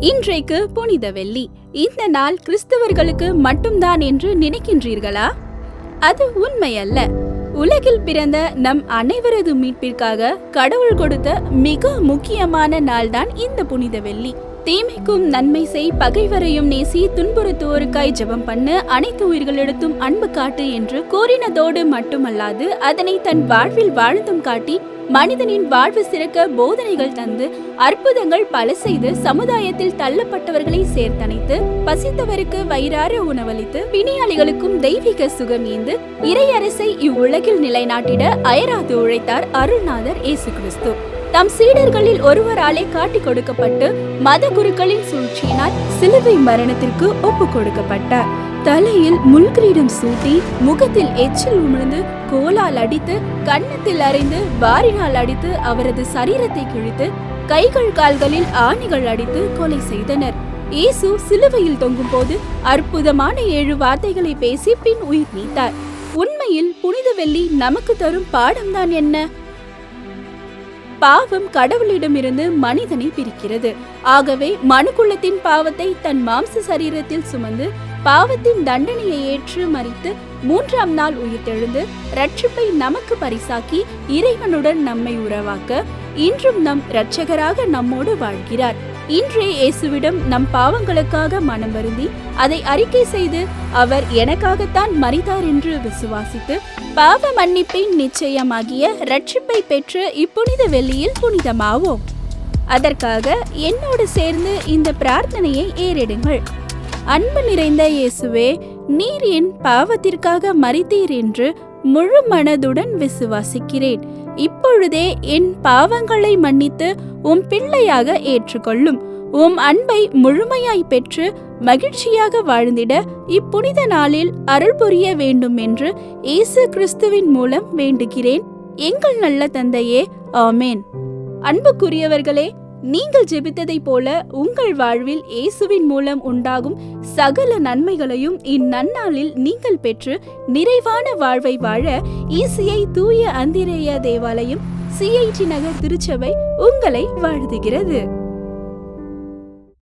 இன்றைக்கு புனித வெள்ளி. இந்த நாள் கிறிஸ்தவர்களுக்கு மட்டும்தான் என்று நினைக்கின்றீர்களா? அது உண்மையல்ல. உலகில் பிறந்த நம் அனைவரது மீட்பிற்காக கடவுள் கொடுத்த மிக முக்கியமான நாள்தான் இந்த புனித வெள்ளி. தீமைக்கும் நன்மை செய், பகைவரையும் நேசி, துன்புறுத்துவோருக்காய் ஜெபம் பண்ணு, அனைத்து உயிர்களிடத்தும் அன்பு காட்டு என்று கூறினதோடு மட்டுமல்லாது அதனை தன் வாழ்வில் வாழ்ந்தும் காட்டி மனிதனின் வாழ்வு சிறக்க போதனைகள் தந்து அற்புதங்கள் பல செய்து சமுதாயத்தில் தள்ளப்பட்டவர்களை சேர்த்தணைத்து பசித்தவருக்கு வயிறார உணவளித்து பிணியாளிகளுக்கும் தெய்வீக சுகம் ஈந்து இறையரசை இவ்வுலகில் நிலைநாட்டிட அயராது உழைத்தார் அருள்நாதர் இயேசு கிறிஸ்து. தம் சீடர்களில் ஒருவராலே காட்டி கொடுக்கப்பட்டு மத குருக்களின் சூழ்ச்சியினால் சிலுவை மரணத்திற்கு ஒப்பு கொடுக்கப்பட்டார். தலையில் முள்கிரீடம் சூட்டி, முகத்தில் எச்சில் உமிழ்ந்து, கோலால் அடித்து, கன்னத்தில் அறைந்து, வாரினால் அடித்து, அவரது சரீரத்தை கிழித்து, கைகள் கால்களில் ஆணிகள் அடித்து கொலை செய்தனர். இயேசு சிலுவையில் தொங்கும் போது அற்புதமான 7 வார்த்தைகளை பேசி பின் உயிர் நீத்தார். உண்மையில் புனித வெள்ளி நமக்கு தரும் பாடம்தான் என்ன? பாவம் கடவுளிடமிருந்து மனிதனை பிரிக்கிறது. ஆகவே மனுக்குலத்தின் பாவத்தை தன் மாம்ச சரீரத்தில் சுமந்து பாவத்தின் தண்டனையை ஏற்று மரித்து 3ஆம் நாள் உயிர்த்தெழுந்து ரட்சிப்பை நமக்கு பரிசாக்கி இறைவனுடன் நம்மை உறவாக்க இன்றும் நம் இரட்சகராக நம்மோடு வாழ்கிறார். இன்றே இயேசுவிடம் நம் பாவங்களுக்காக மனம் வருந்தி அதை அறிக்கை செய்து அவர் எனக்காகத்தான் மரித்தார் என்று விசுவாசித்து பாவ மன்னிப்பின் நிச்சயமாகிய ரட்சிப்பை பெற்று இப்புனித வெள்ளியில் புனிதமாவோம். அதற்காக என்னோடு சேர்ந்து இந்த பிரார்த்தனையை ஏறிடுங்கள். அன்பு நிறைந்த இயேசுவே, நீர் என் பாவத்திற்காக மரித்தீர் என்று முழு மனதுடன் விசுவாசிக்கிறேன். இப்பொழுதே என் பாவங்களை மன்னித்து உம் பிள்ளையாக ஏற்றுக்கொள்ளும். உம் அன்பை முழுமையாய் பெற்று மகிழ்ச்சியாக வாழ்ந்திட இப்புனித நாளில் அருள் புரிய வேண்டும் என்று இயேசு கிறிஸ்துவின் மூலம் வேண்டுகிறேன். எங்கள் நல்ல தந்தையே, ஆமேன். அன்புக்குரியவர்களே, நீங்கள் ஜெபித்ததை போல உங்கள் வாழ்வில் இயேசுவின் மூலம் உண்டாகும் சகல நன்மைகளையும் இந்நன்னாளில் நீங்கள் பெற்று நிறைவான வாழ்வை வாழ ஈசிஐ தூய அந்திரேயா தேவாலயம், CIT நகர், திருச்சபை உங்களை வாழ்த்துகிறது.